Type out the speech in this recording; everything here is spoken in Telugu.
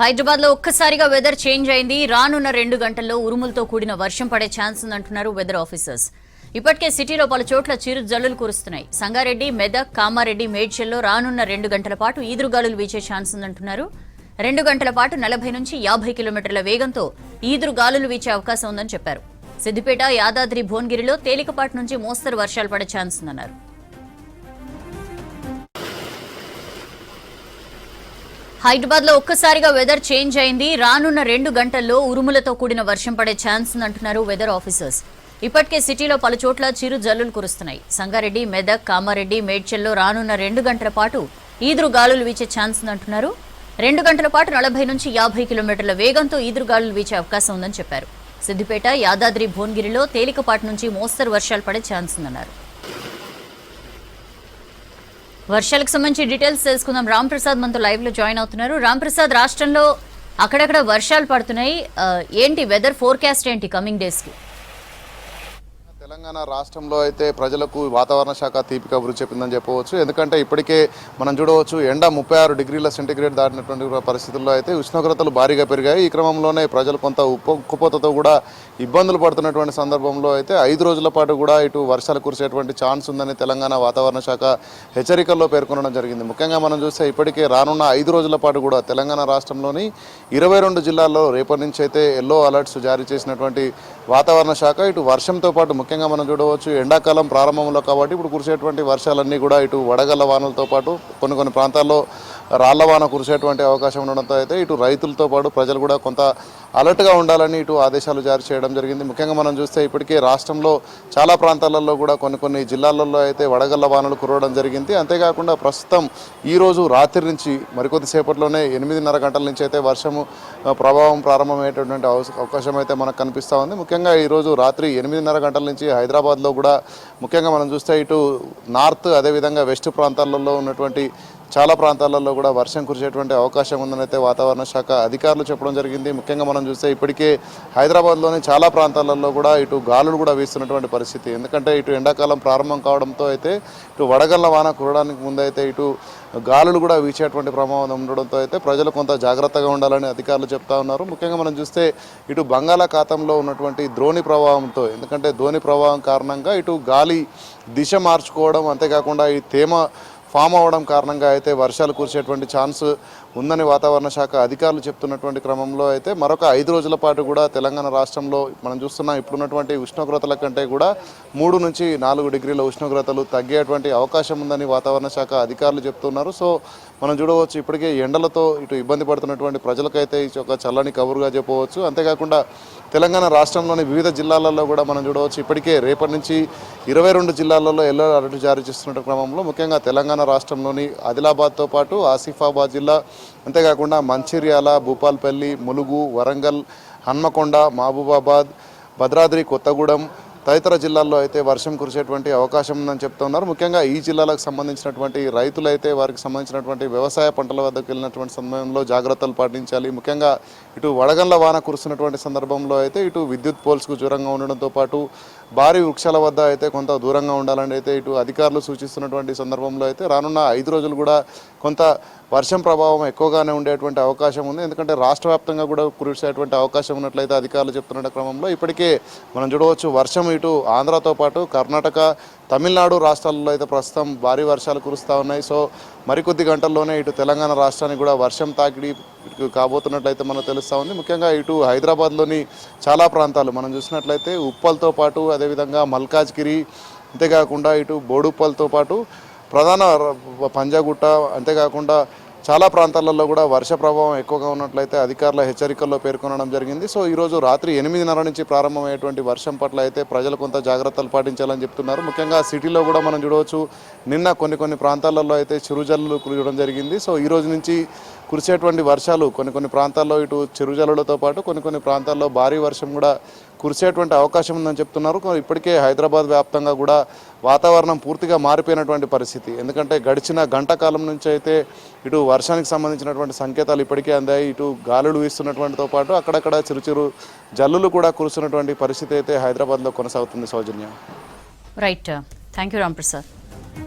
హైదరాబాద్ లో ఒక్కసారిగా వెదర్ చేంజ్ అయింది. రానున్న 2 గంటల్లో ఉరుములతో కూడిన వర్షం పడే ఛాన్స్ ఉందంటున్నారు వెదర్ ఆఫీసర్స్. ఇప్పటికే సిటీలో పలు చోట్ల చిరు జల్లులు కురుస్తున్నాయి. సంగారెడ్డి, మెదక్, కామారెడ్డి, మేడ్చల్లో రానున్న 2 గంటల పాటు ఈదురుగాలులు వీచే ఛాన్స్ ఉందంటున్నారు. 2 గంటల పాటు 40 నుంచి 50 కిలోమీటర్ల వేగంతో ఈదురుగాలులు వీచే అవకాశం ఉందని చెప్పారు. సిద్దిపేట, యాదాద్రి, భువనగిరిలో తేలికపాటి నుంచి మోస్తరు వర్షాలు పడే ఛాన్స్ ఉందన్నారు. హైదరాబాద్ లో ఒక్కసారిగా వెదర్ చేంజ్ అయింది. రానున్న 2 గంటల్లో ఉరుములతో కూడిన వర్షం పడే ఛాన్స్ ఉందంటున్నారు వెదర్ ఆఫీసర్స్. ఇప్పటికే సిటీలో పలు చోట్ల చిరు జల్లులు కురుస్తున్నాయి. సంగారెడ్డి, మెదక్, కామారెడ్డి, మేడ్చల్లో రానున్న 2 గంటల పాటు ఈదురుగాలులు వీచే ఛాన్స్ ఉందంటున్నారు. 2 గంటల పాటు 40 నుంచి 50 కిలోమీటర్ల వేగంతో ఈదురుగాలులు వీచే అవకాశం ఉందని చెప్పారు. సిద్దిపేట, యాదాద్రి, భువనగిరిలో తేలికపాటి నుంచి మోస్తరు వర్షాలు పడే ఛాన్స్ ఉందన్నారు. వర్షాలకు సంబంధించి డీటెయిల్స్ తెలుసుకుందాం. రామ్ ప్రసాద్ మనతో లైవ్ లో జాయిన్ అవుతున్నారు. రామ్ ప్రసాద్, రాష్ట్రంలో అక్కడక్కడ వర్షాలు పడుతున్నాయి. ఏంటి వెదర్ ఫోర్కాస్ట్ ఏంటి కమింగ్ డేస్ కి? తెలంగాణ రాష్ట్రంలో అయితే ప్రజలకు వాతావరణ శాఖ తీపి కబురు చెప్పిందని చెప్పవచ్చు. ఎందుకంటే ఇప్పటికే మనం చూడవచ్చు, ఎండ 36 డిగ్రీల సెంటీగ్రేడ్ దాటినటువంటి పరిస్థితుల్లో అయితే ఉష్ణోగ్రతలు భారీగా పెరిగాయి. ఈ క్రమంలోనే ప్రజలు కొంత ఉక్కుపోతతో కూడా ఇబ్బందులు పడుతున్నటువంటి సందర్భంలో అయితే 5 రోజుల పాటు కూడా ఇటు వర్షాలు కురిసేటువంటి ఛాన్స్ ఉందని తెలంగాణ వాతావరణ శాఖ హెచ్చరికల్లో పేర్కొనడం జరిగింది. ముఖ్యంగా మనం చూస్తే ఇప్పటికే రానున్న 5 రోజుల పాటు కూడా తెలంగాణ రాష్ట్రంలోని 22 జిల్లాల్లో రేపటి నుంచి అయితే ఎల్లో అలర్ట్స్ జారీ చేసినటువంటి వాతావరణ శాఖ ఇటు వర్షంతో పాటు ముఖ్యంగా మనం చూడవచ్చు, ఎండాకాలం ప్రారంభంలో కాబట్టి ఇప్పుడు కురిసేటువంటి వర్షాలన్నీ కూడా ఇటు వడగళ్ల వానలతో పాటు కొన్ని ప్రాంతాల్లో రాళ్ల వాన కురిసేటువంటి అవకాశం ఉండడంతో అయితే ఇటు రైతులతో పాటు ప్రజలు కూడా కొంత అలర్ట్గా ఉండాలని ఇటు ఆదేశాలు జారీ చేయడం జరిగింది. ముఖ్యంగా మనం చూస్తే ఇప్పటికే రాష్ట్రంలో చాలా ప్రాంతాలలో కూడా కొన్ని జిల్లాలలో అయితే వడగళ్ల వానలు కురవడం జరిగింది. అంతేకాకుండా ప్రస్తుతం ఈరోజు రాత్రి నుంచి మరికొద్దిసేపట్లోనే 8:30 గంటల నుంచి అయితే వర్షము ప్రభావం ప్రారంభమయ్యేటటువంటి అవకాశం అయితే మనకు కనిపిస్తూ ఉంది. ముఖ్యంగా ఈరోజు రాత్రి 8:30 గంటల నుంచి హైదరాబాద్లో కూడా ముఖ్యంగా మనం చూస్తే ఇటు నార్త్ అదేవిధంగా వెస్ట్ ప్రాంతాలలో ఉన్నటువంటి చాలా ప్రాంతాలలో కూడా వర్షం కురిసేటువంటి అవకాశం ఉందని అయితే వాతావరణ శాఖ అధికారులు చెప్పడం జరిగింది. ముఖ్యంగా మనం చూస్తే ఇప్పటికే హైదరాబాద్లోని చాలా ప్రాంతాలలో కూడా ఇటు గాలులు కూడా వీస్తున్నటువంటి పరిస్థితి. ఎందుకంటే ఇటు ఎండాకాలం ప్రారంభం కావడంతో అయితే ఇటు వడగళ్ల వాన కురవడానికి ముందైతే ఇటు గాలులు కూడా వీచేటువంటి ప్రమాదం ఉండడంతో అయితే ప్రజలు కొంత జాగ్రత్తగా ఉండాలని అధికారులు చెప్తా ఉన్నారు. ముఖ్యంగా మనం చూస్తే ఇటు బంగాళాఖాతంలో ఉన్నటువంటి ద్రోణి ప్రభావంతో, ఎందుకంటే ద్రోణి ప్రభావం కారణంగా ఇటు గాలి దిశ మార్చుకోవడం, అంతేకాకుండా ఈ తేమ ఫామ్ అవ్వడం కారణంగా అయితే వర్షాలు కురిసేటువంటి ఛాన్స్ ఉందని వాతావరణ శాఖ అధికారులు చెప్తున్నటువంటి క్రమంలో అయితే మరొక 5 రోజుల పాటు కూడా తెలంగాణ రాష్ట్రంలో మనం చూస్తున్నాం ఇప్పుడున్నటువంటి ఉష్ణోగ్రతల కంటే కూడా 3 నుంచి 4 డిగ్రీల ఉష్ణోగ్రతలు తగ్గేటువంటి అవకాశం ఉందని వాతావరణ శాఖ అధికారులు చెప్తున్నారు. సో మనం చూడవచ్చు, ఇప్పటికే ఎండలతో ఇటు ఇబ్బంది పడుతున్నటువంటి ప్రజలకైతే ఇది ఒక చల్లని కబురుగా చెప్పవచ్చు. అంతేకాకుండా తెలంగాణ రాష్ట్రంలోని వివిధ జిల్లాలలో కూడా మనం చూడవచ్చు, ఇప్పటికే రేపటి నుంచి 22 జిల్లాలలో ఎల్లో అలర్ట్ జారీ చేస్తున్న క్రమంలో ముఖ్యంగా తెలంగాణ రాష్ట్రంలోని ఆదిలాబాద్తో పాటు ఆసిఫాబాద్ జిల్లా, అంతేకాకుండా మంచిర్యాల, భూపాల్పల్లి, ములుగు, వరంగల్, హన్మకొండ, మహబూబాబాద్, భద్రాద్రి కొత్తగూడెం తదితర జిల్లాల్లో అయితే వర్షం కురిసేటువంటి అవకాశం ఉందని చెప్తున్నారు. ముఖ్యంగా ఈ జిల్లాలకు సంబంధించినటువంటి రైతులైతే వారికి సంబంధించినటువంటి వ్యవసాయ పంటల వద్దకు వెళ్ళినటువంటి సమయంలో జాగ్రత్తలు పాటించాలి. ముఖ్యంగా ఇటు వడగళ్ల వాన కురుస్తున్నటువంటి సందర్భంలో అయితే ఇటు విద్యుత్ పోల్స్కు దూరంగా ఉండడంతో పాటు భారీ వృక్షాల వద్ద అయితే కొంత దూరంగా ఉండాలని అయితే ఇటు అధికారులు సూచిస్తున్నటువంటి సందర్భంలో అయితే రానున్న 5 రోజులు కూడా కొంత వర్షం ప్రభావం ఎక్కువగానే ఉండేటువంటి అవకాశం ఉంది. ఎందుకంటే రాష్ట్ర వ్యాప్తంగా కూడా కురిసేటువంటి అవకాశం ఉన్నట్లయితే అధికారులు చెప్తున్న క్రమంలో ఇప్పటికే మనం చూడవచ్చు, వర్షం ఇటు ఆంధ్రతో పాటు కర్ణాటక, తమిళనాడు రాష్ట్రాల్లో అయితే ప్రస్తుతం భారీ వర్షాలు కురుస్తూ ఉన్నాయి. సో మరికొద్ది గంటల్లోనే ఇటు తెలంగాణ రాష్ట్రానికి కూడా వర్షం తాకిడి కాబోతున్నట్లయితే మనకు తెలుస్తూ ఉంది. ముఖ్యంగా ఇటు హైదరాబాద్లోని చాలా ప్రాంతాలు మనం చూసినట్లయితే ఉప్పల్తో పాటు అదేవిధంగా మల్కాజ్గిరి, అంతేకాకుండా ఇటు బోడుప్పల్తో పాటు ప్రధాన పంజాగుట్ట, అంతేకాకుండా చాలా ప్రాంతాలలో కూడా వర్ష ప్రభావం ఎక్కువగా ఉన్నట్లయితే అధికారుల హెచ్చరికల్లో పేర్కొనడం జరిగింది. సో ఈరోజు రాత్రి 8:30 నుంచి ప్రారంభమయ్యేటువంటి వర్షం పట్ల అయితే ప్రజలు కొంత జాగ్రత్తలు పాటించాలని చెప్తున్నారు. ముఖ్యంగా సిటీలో కూడా మనం చూడవచ్చు, నిన్న కొన్ని ప్రాంతాలలో అయితే చిరుజల్లులు కురవడం జరిగింది. సో ఈ రోజు నుంచి కురిసేటువంటి వర్షాలు కొన్ని ప్రాంతాల్లో ఇటు చిరుజల్లులతో పాటు కొన్ని ప్రాంతాల్లో భారీ వర్షం కూడా కురిసేటువంటి అవకాశం ఉందని చెప్తున్నారు. ఇప్పటికే హైదరాబాద్ వ్యాప్తంగా కూడా వాతావరణం పూర్తిగా మారిపోయినటువంటి పరిస్థితి. ఎందుకంటే గడిచిన గంట కాలం నుంచి అయితే ఇటు వర్షానికి సంబంధించినటువంటి సంకేతాలు ఇప్పటికే అందాయి. ఇటు గాలులు వీస్తున్నటువంటితో పాటు అక్కడక్కడ చిరు జల్లులు కూడా కురుస్తున్నటువంటి పరిస్థితి అయితే హైదరాబాద్లో కొనసాగుతుంది. Soujanya. Right, thank you Ram Prasad.